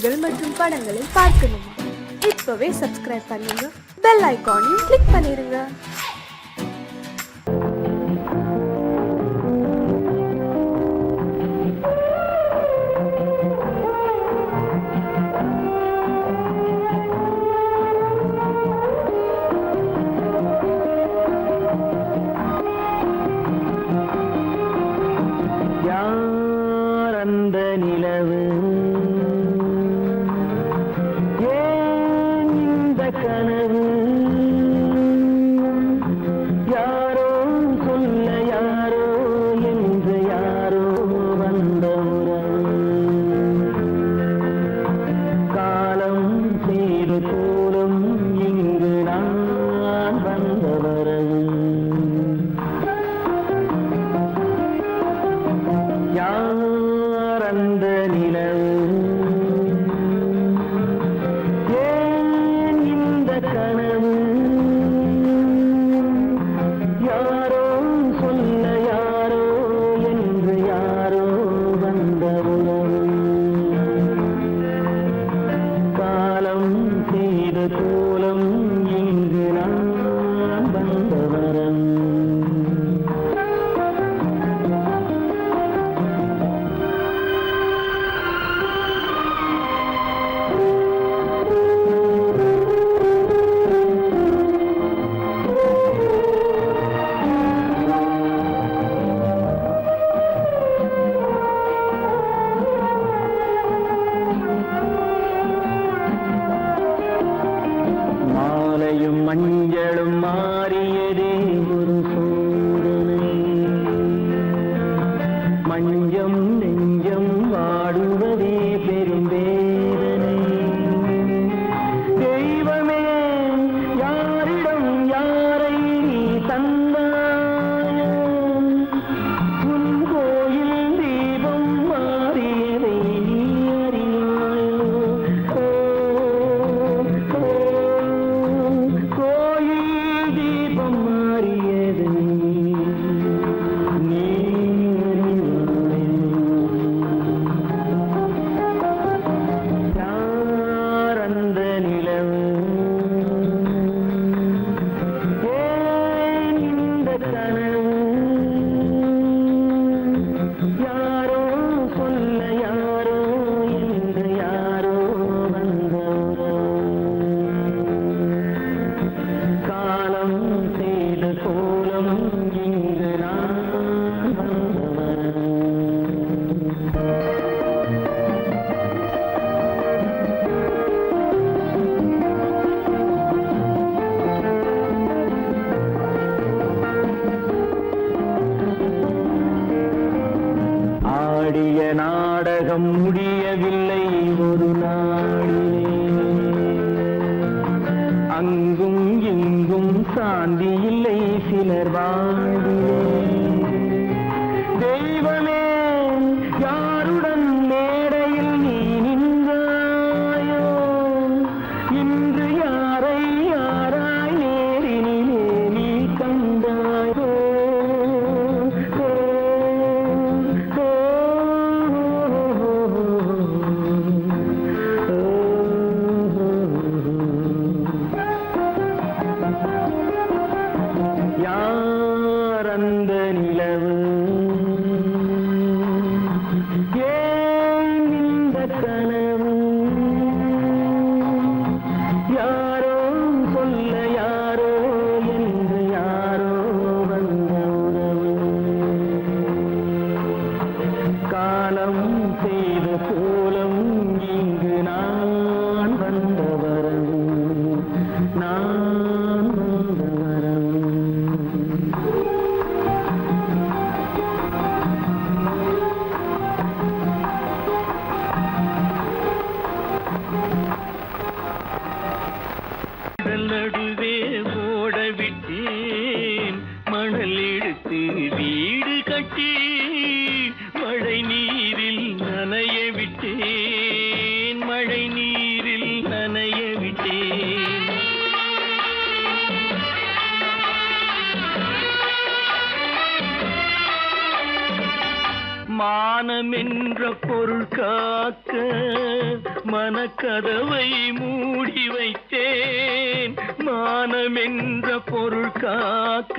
பாடல்கள் மற்றும் படங்களை பார்க்கணுமா? இப்பவே சப்ஸ்கிரைப் பண்ணுங்க, பெல் ஐகானையும் கிளிக் பண்ணிருங்க. மஞ்சளும் மாறியதே ஒரு சோதனை, மஞ்சம் நெஞ்சம் வாடுவதே பெரும்பேதனை. தெய்வமே யாரிடம் யாரை நீ தந்தாயோ, உன் கோயில் தீபம் மாறியதை நீ அறியாயோ. ஆடிய நாடகம் முடியவில்லை ஒரு நாளிலே, அங்கும் இங்கும் சாந்தி இல்லை சிலர் வாழ்விலே. தெய்வமே யாருடன் மேடையில் நீ நின்றாயோ, இன்று யாரை யாராய் நேரினிலே நீ கண்டாயோ. யாரந்த நிலவு, ஏன் இந்த கனவு, யாரோ சொல்ல யாரோ என்று யாரோ வந்த உறவு. காலம் செய்த கோலம் இங்கு நான் வந்த வரவு, நான் வந்த வரவு. நடுவே ஓட விட்டேன் மணல் எடுத்து வீடு கட்டி, மழை நீரில் நனைய விட்டேன், மழை நீரில் நனைய விட்டேன். மானம் என்ற பொருள் காக்க மனக்கதவை மூடி வைத்தேன் மானமென்ற பொருள் காக்க.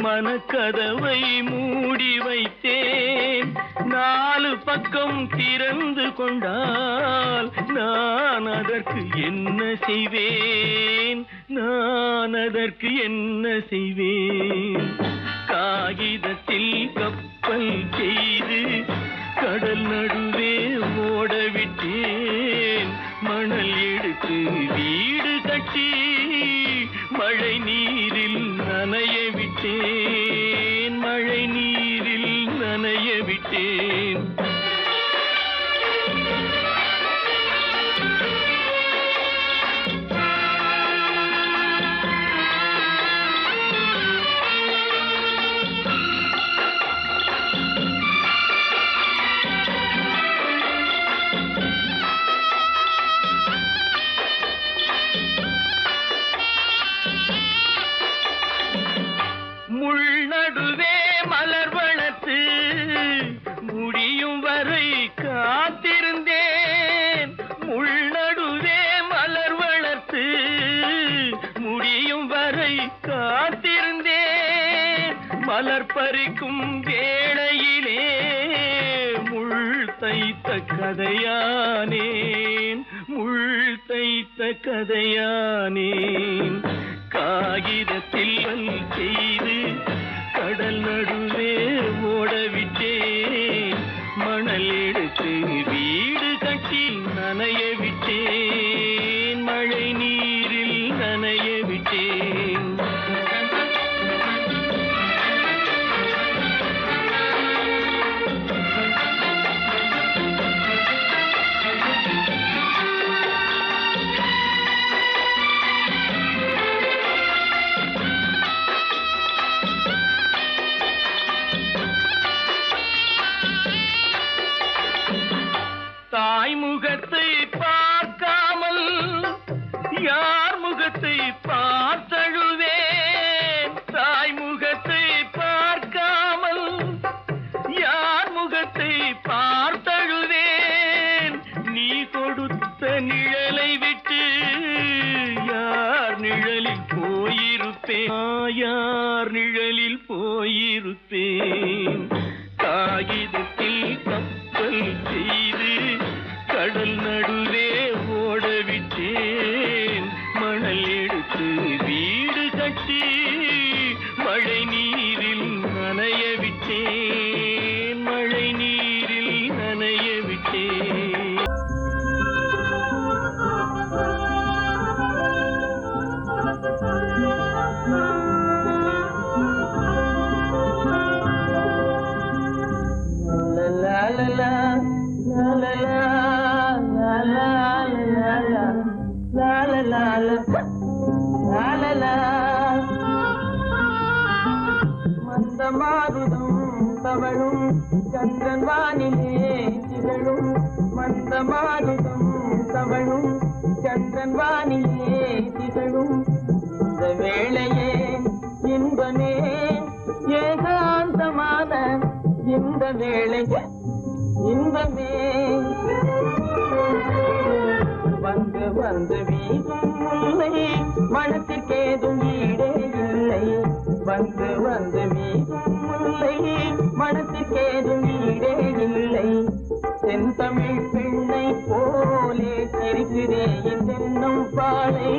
மனக்கதவை மூடி வைத்தேன் 4 பக்கம் திறந்து கொண்டால் நான் அதற்கு என்ன செய்வேன்? நான் அதற்கு என்ன செய்வேன்? காகிதத்தில் கப்பல் செய்து கடல் நடுவே ஓடவிட்டேன். மணல் எடுத்து வீடு கட்டி மழை நீரில் நனைய விட்டேன். மழை நீரில் நனைய விட்டேன். முள்நடுவே மலர் வளர்த்து முடியும் வரை காத்திருந்தேன். முள்நடுவே மலர் வளர்த்து முடியும் வரை காத்திருந்தேன். மலர் பறிக்கும் வேளையிலே முள் தைத்த கதையானேன். முள் தைத்த கதையானேன். காகிதத்தில் செய்து கடல் நடுவே ஓடவிட்டேன். மணல் எடுத்து வீடு கட்டி நனைய விட்டேன். மழை நீரில் நனைய விட்டேன். தாய் முகத்தை பார்க்காமல் யார் முகத்தை பார்த்தழுவேன். தாய் முகத்தை பார்க்காமல் யார் முகத்தை பார்த்தழுவேன். நீ கொடுத்த நிழலை விட்டு யார் நிழலில் போயிருப்பேன். யார் நிழலில் போயிருப்பேன். காகிதத்தில் கப்பல் செய்து கடல் நடுவே ஓடவிட்டேன். மணல் எடுத்து வீடு கட்டி மழை நீரில் நனைய விட்டேன். மழை நீரில் நனைய விட்டேன். மந்தமாருதம் தவழும் சந்திரன் வானிலே திகழும். மந்தமாருதம் தவழும் சந்திரன் வானிலே திகழும். இந்த வேளையே இன்பமே ஏகாந்தமான இந்த வேளை இன்பமே. வந்து வந்து வீசும் முல்லை மனத்திற்கேதும் ஈடே இல்லை. வந்து வந்து வீசும் முல்லை மனத்திற்கேதும் ஈடே இல்லை. தென்தமிழ் பெண்ணை போலே சிரிக்கிறே தென்னும் பாலை.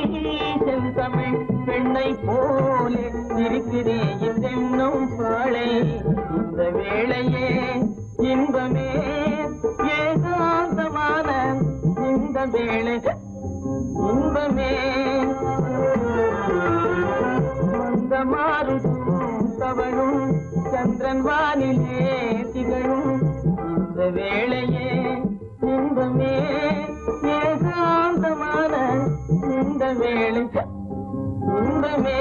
தென்தமிழ் பெண்ணை போலே சிரிக்கிறே தென்னும் பாலை. இந்த வேளையே இன்பமே ஏகாந்தமான இந்த வேளை இன்பமே. மந்தமாருதம் தவழும் சந்திரன் வானிலே திகழும். இந்த வேளையே இன்பமே ஏகாந்தமான இந்த வேளை இன்பமே.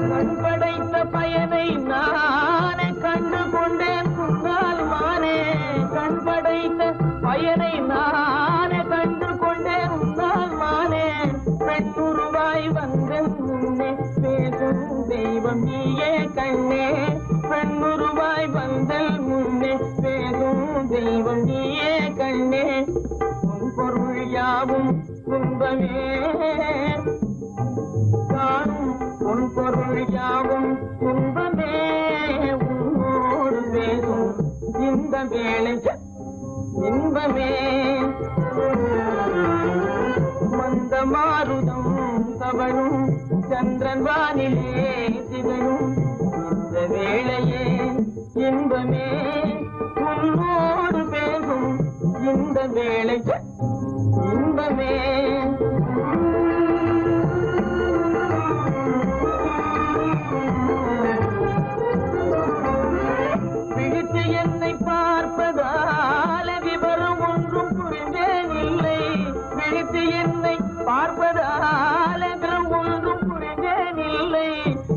கண்படைத்த பயனை நானே கண்டு கொண்டேன் குந்தால் மானே. கண்படைத்த பயனை நானே கண்டு கொண்டேன் உன்னால் மானே. பெண்ணுருவாய் வந்த முன்னே பேசும் தெய்வம் நீயே கண்ணே பெண்ணுருவாய் வந்தல் முன்னே பேசும் தெய்வம் நீயே கண்ணே உன் பொருள் யாவும் துன்பமே காணும் உன் பொருள் யாவும் துன்பமே உன்னோடு பேசும் இந்த வேளை இன்பமே மந்த மாருதம் தவழும் சந்திரன் வானிலே திகழும் இந்த வேளையே இன்பமே உன்னோடு பேசும் இந்த வேளை இன்பமே பிடித்து என்னை பார்ப்பதால விவரம் ஒன்றும் புரிந்தேன் இல்லை பிடித்து என்னை பார்ப்பதால விவரம் ஒன்றும் புரிந்தேன் இல்லை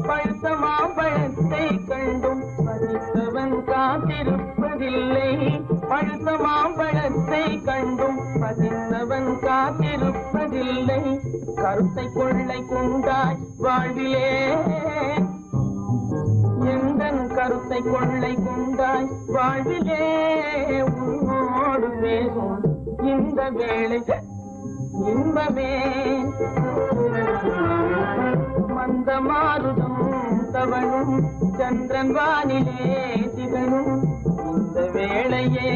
பழுத்த மாம்பழத்தை கண்டும் பறித்தவன் காத்திருப்பதில்லை பழுத்த மாம்பழத்தை கண்டும் பதித்தவன் காத்திருப்பதில்லை கருத்தை கொள்ளை கொண்டாய் வாழ்விலே எந்தன் கருத்தை கொள்ளை கொண்டாய் வாழ்விலே உன்னோடு பேசும் இந்த வேளை இன்பமே மந்த மாருதம் தவழும் சந்திரன் வானிலே திகழும் இந்த வேளையே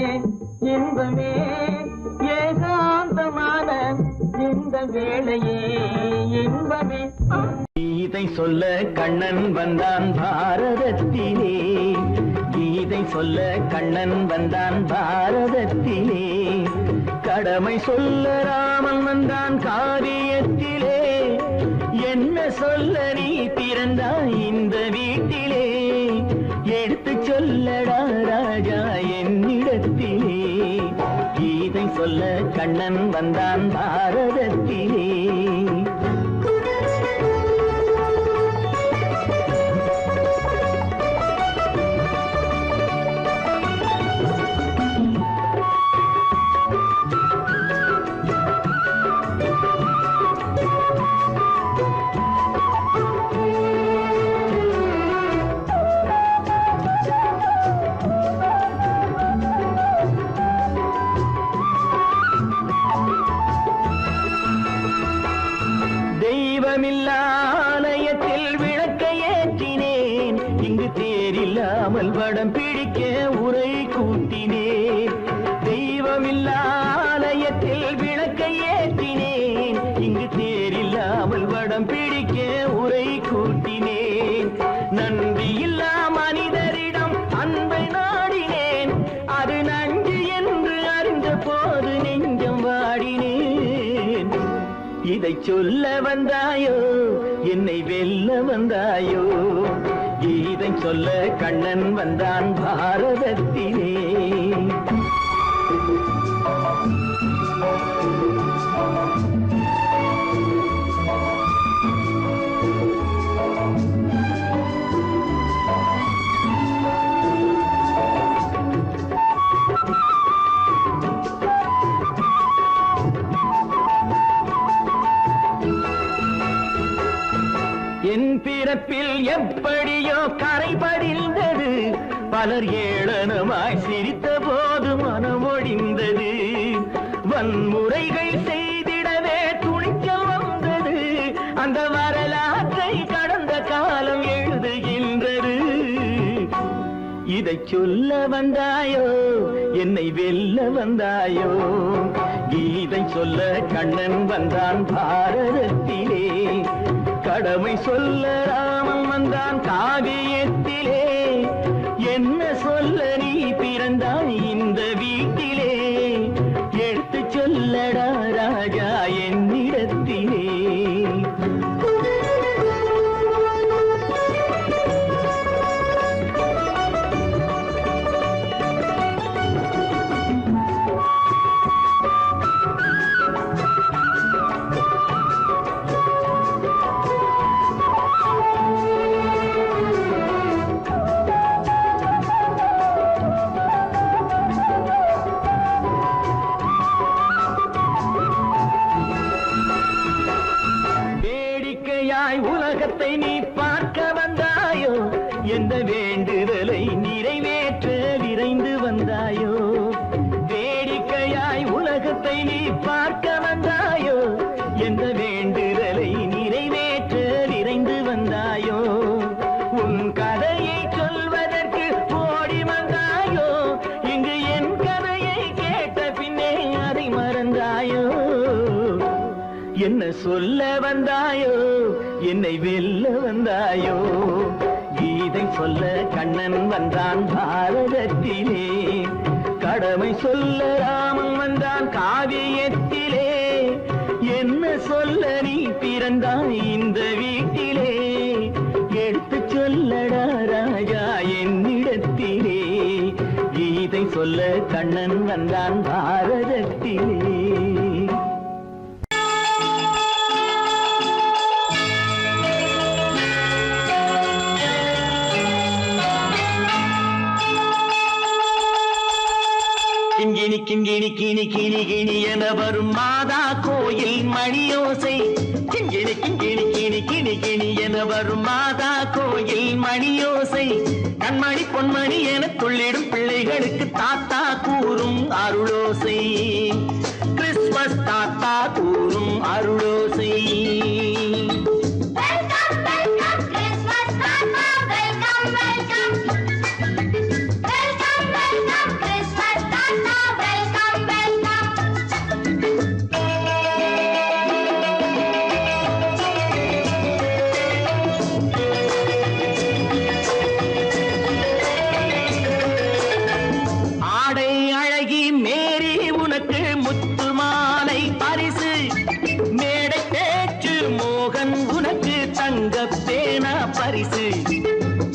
இன்பமே ஏகாந்தமான இந்த வேளையே இன்பமே கீதை சொல்ல கண்ணன் வந்தான் பாரதத்திலே கீதை சொல்ல கண்ணன் வந்தான் பாரதத்திலே கடமை சொல்ல ராமன் வந்தான் காரியத்திலே என்ன சொல்ல நீ பிறந்தாய் இந்த வீட்டிலே எடுத்து சொல்லடா ராஜா என்னிடத்திலே கீதை சொல்ல கண்ணன் வந்தான் பாரதத்திலே ஆலயத்தில் விளக்கை ஏற்றினேன் இங்கு தேரில்லாமல் வடம் பிடிக்க உரை கூட்டினேன் தெய்வமில்லா ஆலயத்தில் விளக்கை ஏற்றினேன் இங்கு தேரில்லாமல் வடம் பிடிக்க உரை கூட்டினேன் நன்றியில்லா மனிதரிடம் அன்பை நாடினேன் அது நன்றி என்று அறிந்த போது நெஞ்சம் வாடினேன் இதை சொல்ல வந்தாயோ என்னை வெல்ல வந்தாயோ கீதை சொல்ல கண்ணன் வந்தான் பாரதத்திலே என் பிறப்பில் எப்படியோ கரை படிந்தது பலர் ஏளனமாய் சிரித்த போது மனமொழிந்தது வன்முறைகள் செய்திடவே துணிச்சல் வந்தது அந்த வரலாற்றை கடந்த காலம் எழுதுகின்றது இதை சொல்ல வந்தாயோ என்னை வெல்ல வந்தாயோ கீதை சொல்ல கண்ணன் வந்தான் பாரதத்திலே கடமை சொல்ல ராமன் வந்தான் காவியத்திலே என்ன சொல்ல நீ பிறந்தாய் இந்த வீட்டிலே எடுத்து சொல்லடா ராஜா என்னிடத்திலே எந்த வேண்டுதலை நிறைவேற்ற விரைந்து வந்தாயோ வேடிக்கையாய் உலகத்தை நீ பார்க்க வந்தாயோ எந்த வேண்டுதலை நிறைவேற்ற விரைந்து வந்தாயோ உன் கதையை சொல்வதற்கு ஓடி வந்தாயோ இங்கு என் கதையை கேட்ட பின்னே அதை மறந்தாயோ என்ன சொல்ல வந்தாயோ என்னை வெல்ல வந்தாயோ கீதை சொல்ல கண்ணன் வந்தான் பாரதத்திலே கடமை சொல்ல ராமன் வந்தான் காவியத்திலே என்ன சொல்ல நீ பிறந்தாய் இந்த வீட்டிலே எடுத்து சொல்லடா ராஜா என்னிடத்திலே கீதை சொல்ல கண்ணன் வந்தான் பாரதத்திலே கிண்கிணி கிண்கிணி கிணி கிணி கிணி என வரும் மாதா கோயில் மணியோசை கிண்கிணி கிண்கிணி கிணி கிணி கிணி என வரும் மாதா கோயில் மணியோசை கண்மணி பொன்மணி என துள்ளிடும் பிள்ளைகளுக்கு தாத்தா கூறும் அருளோசை கிறிஸ்துமஸ் தாத்தா கூறும் அருளோசை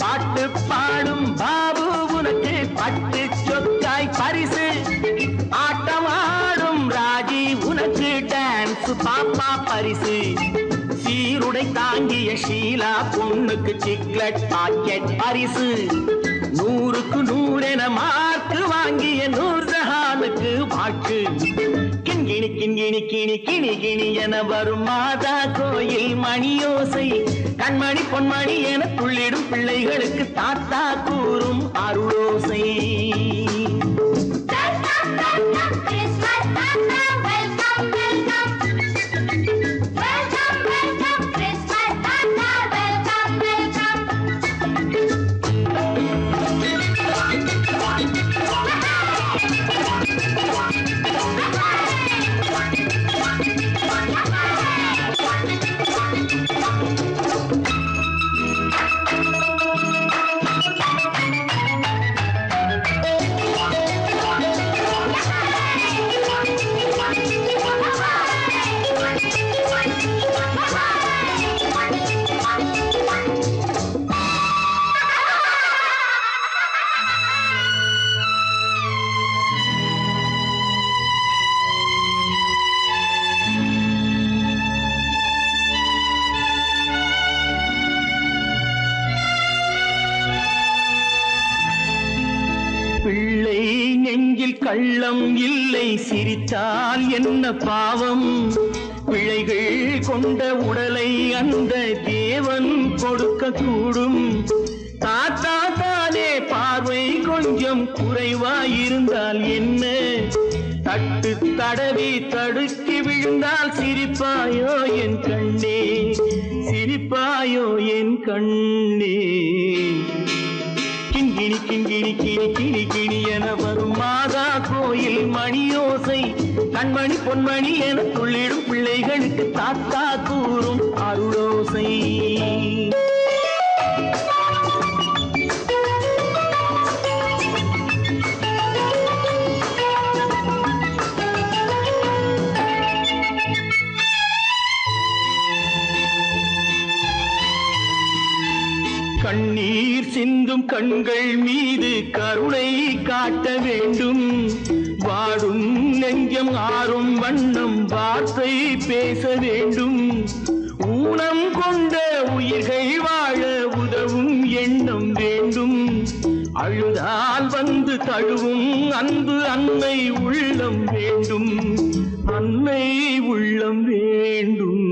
பாட்டு பாடும் பாபு உனக்கு பட்டு சொக்காய் பரிசு ஆட்டமாடும் ராஜி உனக்கு டான்ஸ் பாப்பா பரிசு சீருடை தாங்கிய ஷீலா பொண்ணுக்கு சிக்லெட் பாக்கெட் பரிசு 100க்கு 100 என மார்க்கு வாங்கிய நூர்ஜஹானுக்கு வாக்கு கிண்கிணி கிண்கிணி கிணி கிணி கிணி என வரும் மாதா கோயில் மணியோசை கண்மணி பொன்மணி என துள்ளிடும் பிள்ளைகளுக்கு தாத்தா கூறும் அருளோசை பிள்ளை நெஞ்சில் கள்ளம் இல்லை சிரித்தால் என்ன பாவம் பிழைகள் கொண்ட உடலை அந்த தேவன் கொடுக்க கூடும் தாத்தா தானே பார்வை கொஞ்சம் குறைவாயிருந்தால் என்ன தட்டு தடவி தடுக்கி விழுந்தால் சிரிப்பாயோ என் கண்ணே சிரிப்பாயோ என் கண்ணே கிண்கிணி கிண்கிணி கிணி கிணி கிணி என வரும் மாதா கோயில் மணியோசை கண்மணி பொன்மணி என துள்ளிடும் பிள்ளைகளுக்கு தாத்தா கூறும் அருளோசை கண்ணீர் சிந்தும் கண்கள் மீது கருணை காட்ட வேண்டும் வாடும் நெஞ்சம் ஆறும் வண்ணம் வார்த்தை பேச வேண்டும் ஊனம் கொண்ட உயிர்கள் வாழ உதவும் எண்ணம் வேண்டும் அழுதால் வந்து தழுவும் அன்பு அன்னை உள்ளம் வேண்டும் அன்னை உள்ளம் வேண்டும்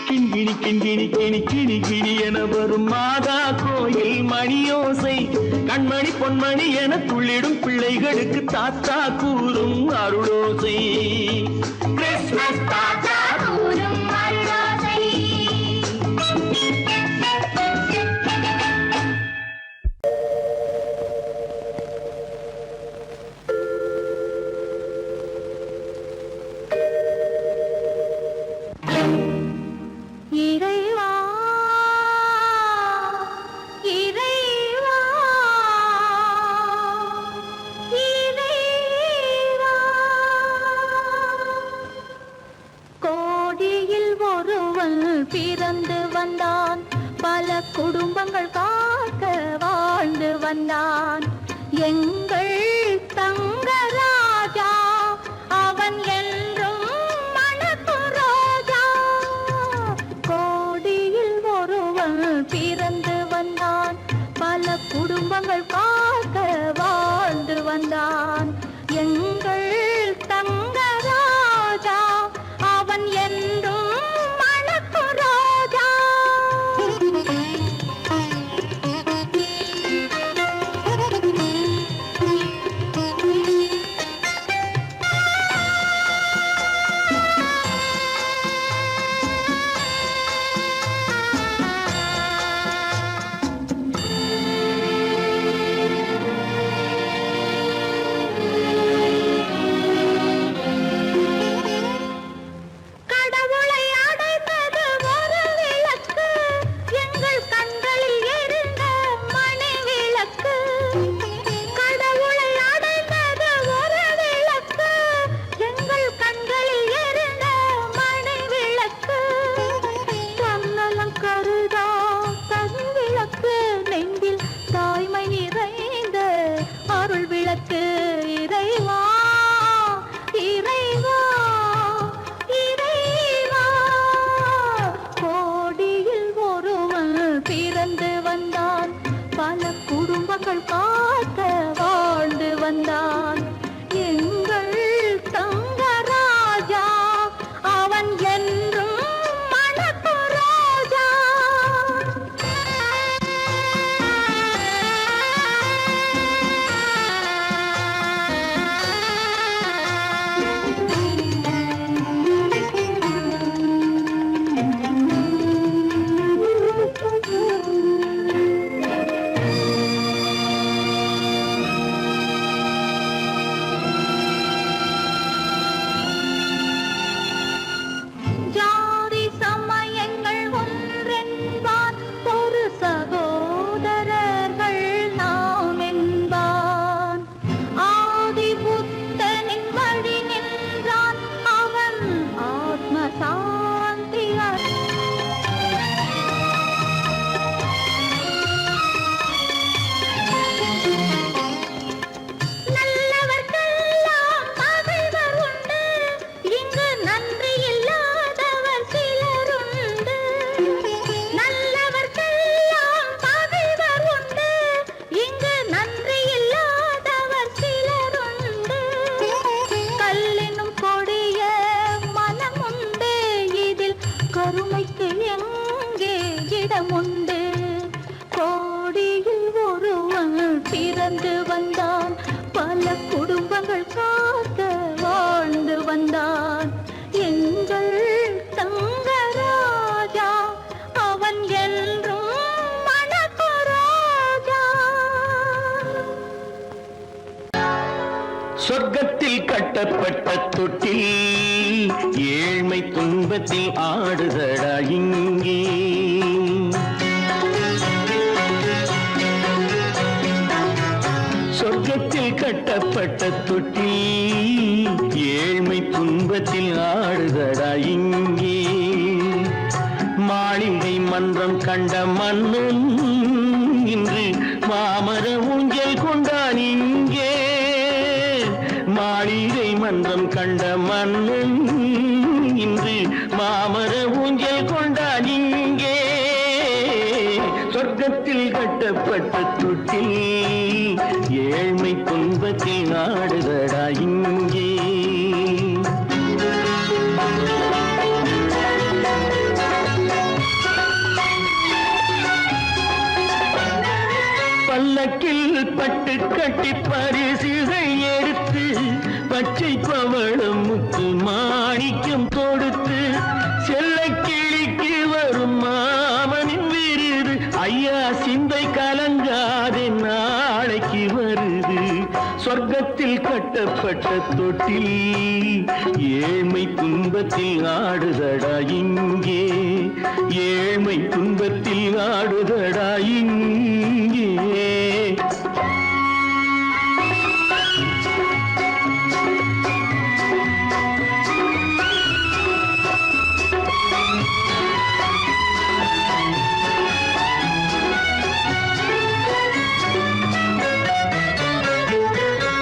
கிண்கிணி கிண்கிணி கிணி கிணி கிணி என வரும் மாதா கோயில் மணியோசை கண்மணி பொன்மணி என துள்ளிடும் பிள்ளைகளுக்கு தாத்தா கூறும் அருளோசை கிறிஸ்மஸ் தாத்தா கூறும் அருளோசை. இறைவா இறைவா இறைவா கோடியில் ஒருவன் பிறந்து வந்தான் பல குடும்பங்கள் காக்க வாழ்ந்து வந்தான் எங்கள் தங்கராஜா அவன் என்றும் மணக்கும் ரோஜா கோடியில் ஒருவன் பிறந்து வந்தான் பல குடும்பங்கள் காக்க வாழ்ந்து வந்தான் எங்கள் தங்கராஜா அவன் என்றும் மணக்கும் ரோஜா. கடவுளை அடைந்தது ஒரு விளக்கு எங்கள் கண்களில் எரிந்த மணி விளக்கு கடவுளை அடைந்தது ஒரு விளக்கு எங்கள் கண்களில் எரிந்த மணி விளக்கு தன்னலம் கருதா தன் விளக்கு நெஞ்சில் தாய்மை நிறைந்த அருள் விளக்கு இறைவா இறைவா இறைவா கோடியில் ஒருவன் பிறந்து வந்தான் பல குடும்பங்கள் காக்க வாழ்ந்து வந்தான் எங்கள் தங்கராஜா அவன் என்றும் மணக்கும் ரோஜா. ஜாதி சமயங்கள் ஒன்றென்பான் ஒரு சகோதரர்கள் நாம் என்பான் ஆதி புத்தனின் வழி நின்றான் அவன் ஆத்ம சாந்தி நல்லவர்க்கெல்லாம் பகைவர் உண்டு இங்கு நன்றி இல்லாதவர் சிலருண்டு நல்லவர்க்கெல்லாம் பகைவர் உண்டு இங்கு நன்றி இல்லாதவர் சிலருண்டு கல்லினும் கொடிய மனமுண்டு இதில் கருமைக்கு எங்கே இடமுண்டு கோடியில் ஒருவன் பிறந்து வந்தான் பல குடும்பங்கள் காக்க வாழ்ந்து வந்தான் எங்கள் தங்கராஜா அவன் என்றும் மணக்கும் ரோஜா. சொர்க்கத்தில் கட்டப்பட்ட தொட்டில் ஏழ்மை துன்பத்தில் ஆடுதடா இங்கே சொர்க்கத்தில் கட்டப்பட்ட தொட்டில் ஏழ்மை துன்பத்தில் ஆடுதடா இங்கே மாளிகை மன்றம் கண்ட மன்னன் இன்று மாமர ஊஞ்சல் கொண்டான் இங்கே மாளிகை மன்றம் கண்ட மன்னன் இன்று மாமர ஊஞ்சல் கொண்டான் இங்கே சொர்க்கத்தில் கட்டப்பட்ட தொட்டில் ஏழ்மை துன்பத்தில் ஆடுதடா இங்கே பல்லக்கில் பட்டு கட்டி பரிசுகள் எடுத்து பச்சை பவளம் முத்து மாணிக்கம் கொடுத்து செல்ல கிளிக்கு வரும் மாமனின் விருது ஐயா சிந்தை கலங்காதே நாளைக்கு வருது சொர்க்கத்தில் கட்டப்பட்ட தொட்டில் ஏழ்மை துன்பத்தில் ஆடுதடா இங்கே ஏழ்மை துன்பத்தில் ஆடுதடா இங்கே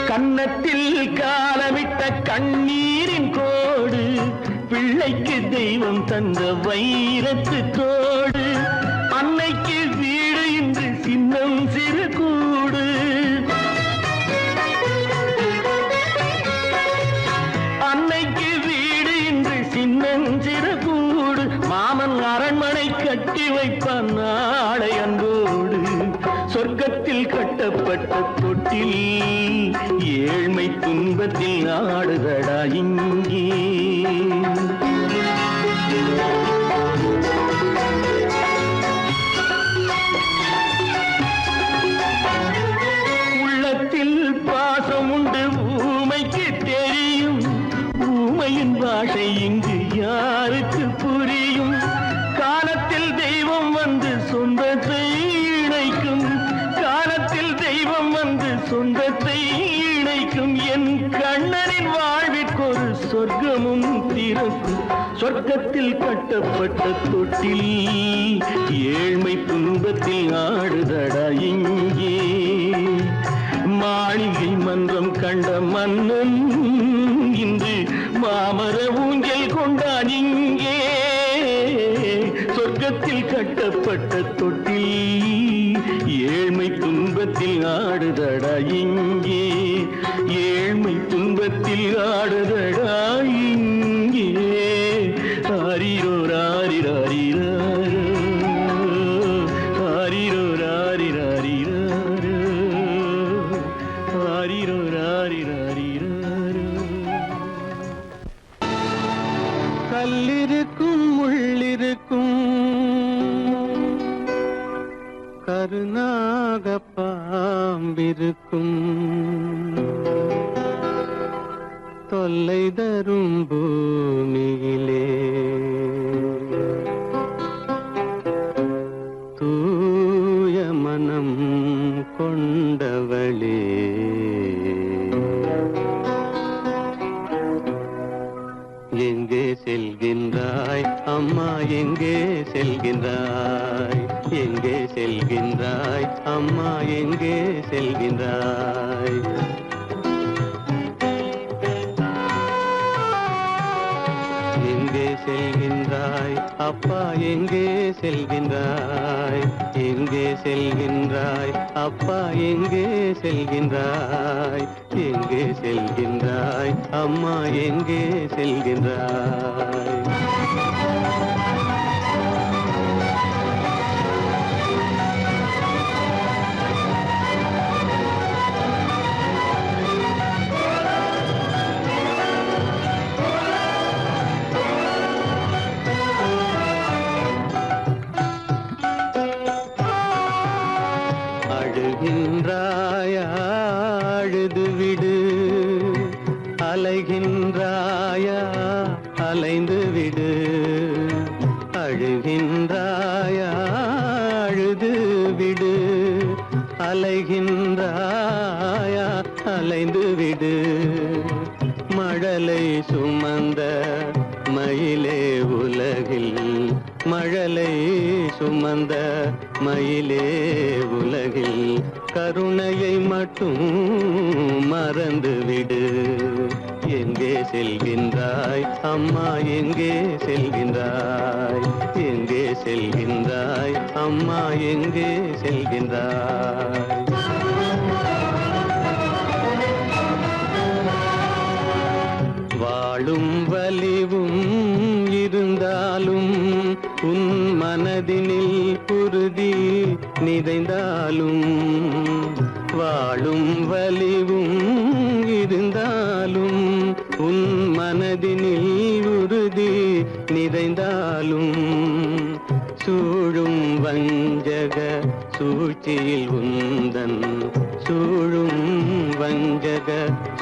கன்னத்தில் காலமிட்ட கண்ணீரின் கோடு பிள்ளைக்கு தெய்வம் தந்த வைரத்து தோடு அன்னைக்கு வீடு இன்று சின்னம் சிறு கூடு அன்னைக்கு வீடு இன்று சின்னம் சிறு கூடு மாமன் அரண்மனை கட்டி வைப்பான் நாளை அன்போடு சொர்க்கத்தில் கட்டப்பட்ட தொட்டில் ஏழ்மை துன்பத்தில் ஆடுதடா இங்கே உள்ளத்தில் பாசம் உண்டு ஊமைக்கு தெரியும் ஊமையின் பாஷை இங்கு யாருக்கு புரியும் காலத்தில் தெய்வம் வந்து சொந்தத்தை இணைக்கும் காலத்தில் தெய்வம் வந்து சொந்தத்தை இணைக்கும் என் கண்ணனின் வாழ்விற்கொரு சொர்க்கமும் திறக்கும் சொர்க்கத்தில் கட்டப்பட்ட தொட்டில் ஏழ்மை துன்பத்தில் ஆடுதடா இங்கே மாளிகை மன்றம் கண்ட மன்னன் இன்று மாமர ஊஞ்சல் கொண்டான் இங்கே சொர்க்கத்தில் கட்டப்பட்ட தொட்டில் ஏழ்மை துன்பத்தில் ஆடுதடா இங்கே ஏழ்மை துன்பத்தில் ஆடுதடா இங்கே ஆரிரோ ராரிராரிராரோ ஆரிரோ ராரிராரிராரோ ஆரிரோ ராரிராரிராரோ கல்லிருக்கும் முள்ளிருக்கும் கருநாக பாம்பிருக்கும் தொல்லை தரும் பூமியிலே தூய மனம் கொண்டவளே எங்கே செல்கின்றாய் அம்மா எங்கே செல்கின்றாய் எங்கே செல்கின்றாய் அம்மா எங்கே செல்கின்றாய் எங்கே செல்கின்றாய் அப்பா எங்கே செல்கின்றாய் எங்கே செல்கின்றாய் அப்பா எங்கே செல்கின்றாய் எங்கே செல்கின்றாய் அம்மா எங்கே செல்கின்றாய் அழுகின்றாயா அழுது விடு அலைகின்றாயா அலைந்து விடு அழுகின்றாயா அழுது விடு அலைகின்றாயா அலைந்து விடு மழலை சுமந்த மயிலே உலகில் மழலை சுமந்த மயிலே உலகில் கருணையை மட்டும் மறந்துவிடு எங்கே செல்கின்றாய் அம்மா எங்கே செல்கின்றாய் எங்கே செல்கின்றாய் அம்மா எங்கே செல்கின்றாய் வாழும் வலிவும் இருந்தாலும் உன் மனதினில் உறுதி நினைந்தாலும் வாழும் வலிவும் இருந்தாலும் உன் மனதினில் உறுதி நிறைந்தாலும் சூழும் வஞ்சக சூழ்ச்சியில் உந்தன் சூழும் வஞ்சக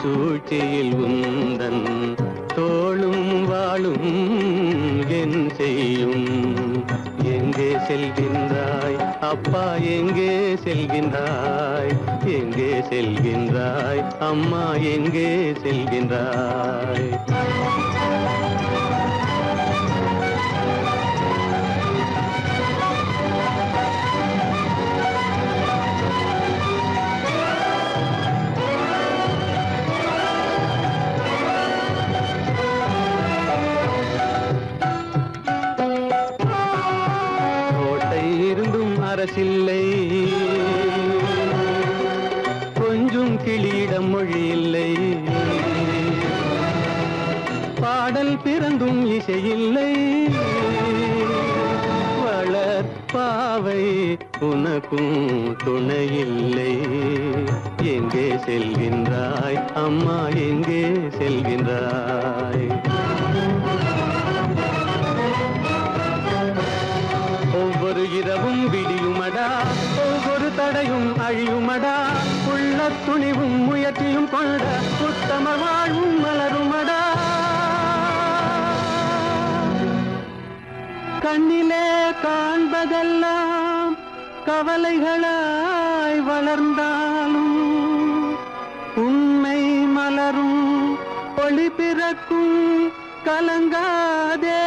சூழ்ச்சியில் உந்தன் தோளும் வாழும் என் செய்யும் எங்கே செல்கின்றாய் அப்பா எங்கே செல்கின்றாய் எங்கே செல்கின்றாய் அம்மா எங்கே செல்கின்றாய் அரசில்லை கொஞ்சம் கிளியிடம் மொழி இல்லை பாடல் பிறந்தும் இசையில்லை வளர் பாவை உனக்கும் துணையில்லை எங்கே செல்கின்றாய் அம்மா எங்கே செல்கின்றாய் ஒவ்வொரு இரவும் விடியுமடா ஒவ்வொரு தடையும் அழியுமடா உள்ள துணிவும் முயற்சியும் கொண்ட உத்தம வாழ்வும் மலருமடா கண்ணிலே காண்பதெல்லாம் கவலைகளாய் வளர்ந்தாலும் உண்மை மலரும் ஒளி பிறக்கும் கலங்காதே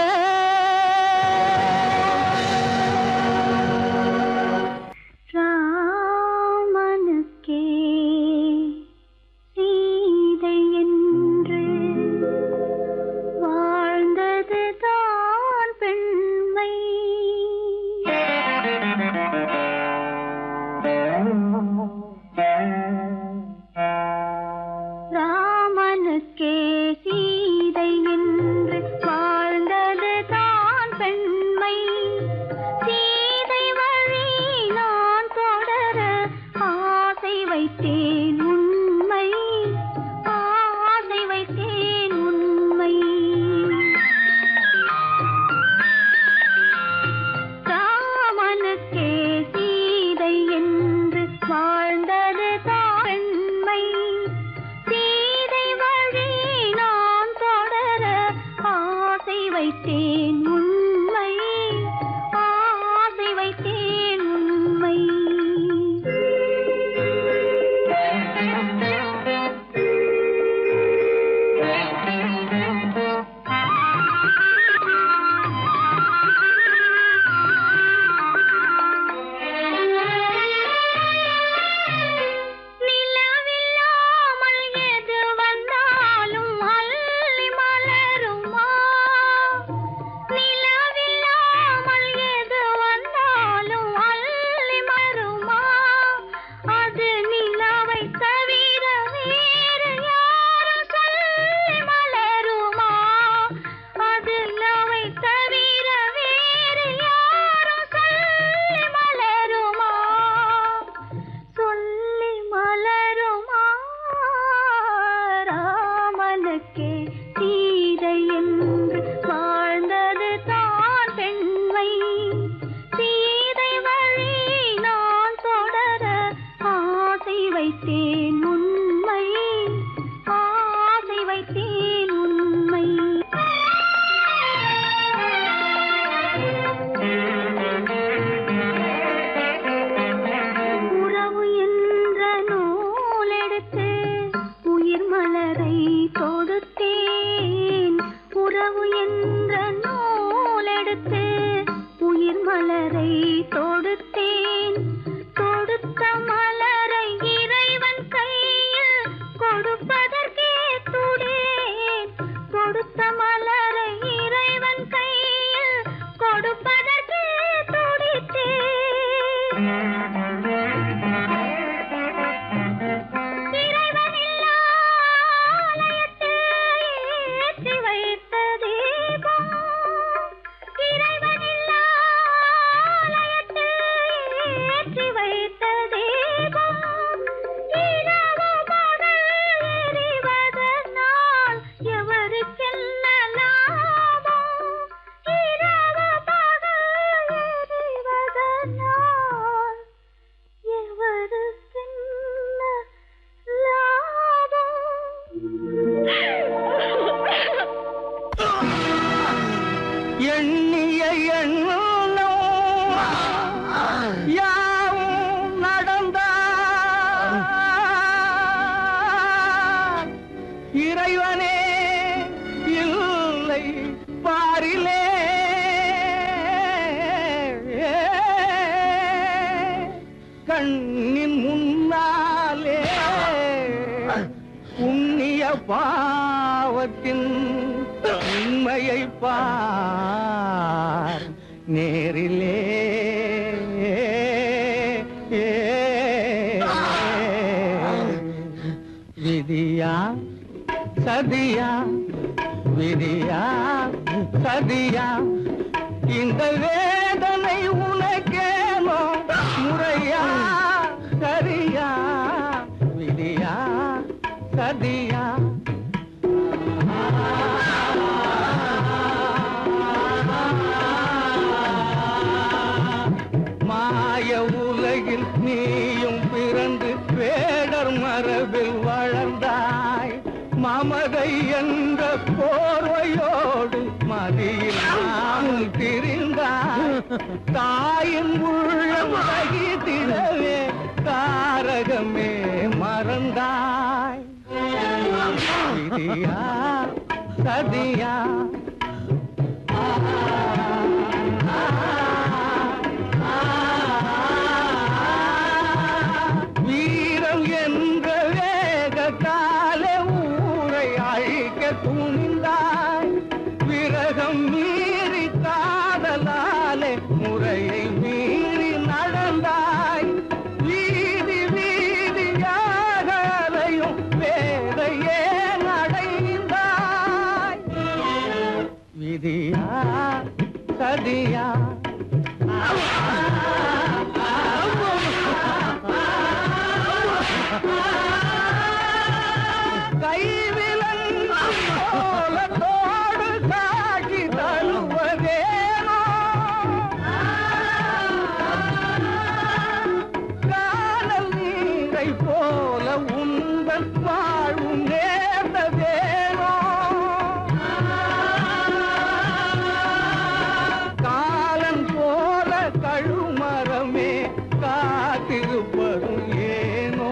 ஏற்றி கண்ணின் முன்னாலே புண்ணிய பாவத்தின் உண்மையை பார் நேரிலே விதியா சதியா விதியா சதியா இந்த வேதனை உனக்கேனோ முறையா சரியா விதியா சதியா மாய உலகில் நீயும் பிறந்து வேடர் மரபில் வளர்ந்தாய் மமதை என்ற போர்வையோடு மதியில் நாமும் திரிந்தாய் தாயின் உள்ளம் வகித்திடவே தாரகமே மறந்தாய் விதியா சதியா வீரம் என்ற வேகத்தாலே ஊரை அழிக்க துணிந்தாய் விரகம் மீறி காதலாலே முறையை மீறி நடந்தாய் வீதி வீதியாக அலையும் வேதையே நடைந்தாய் விதியா சதியா கைவிலங்கு போலத்தோடு காட்சி தருவதேனோ காணல் நீரை போல உந்தன் வாழ்வும் நேர்ந்ததேனோ காலன் போல கழுமரமே காத்திருப்பதும் ஏனோ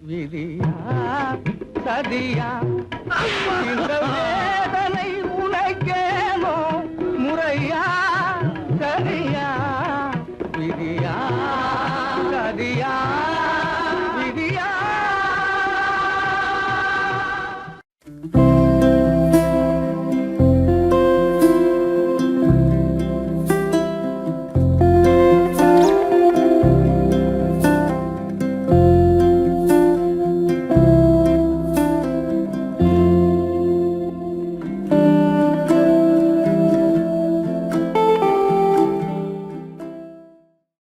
விதியா சதியா இந்த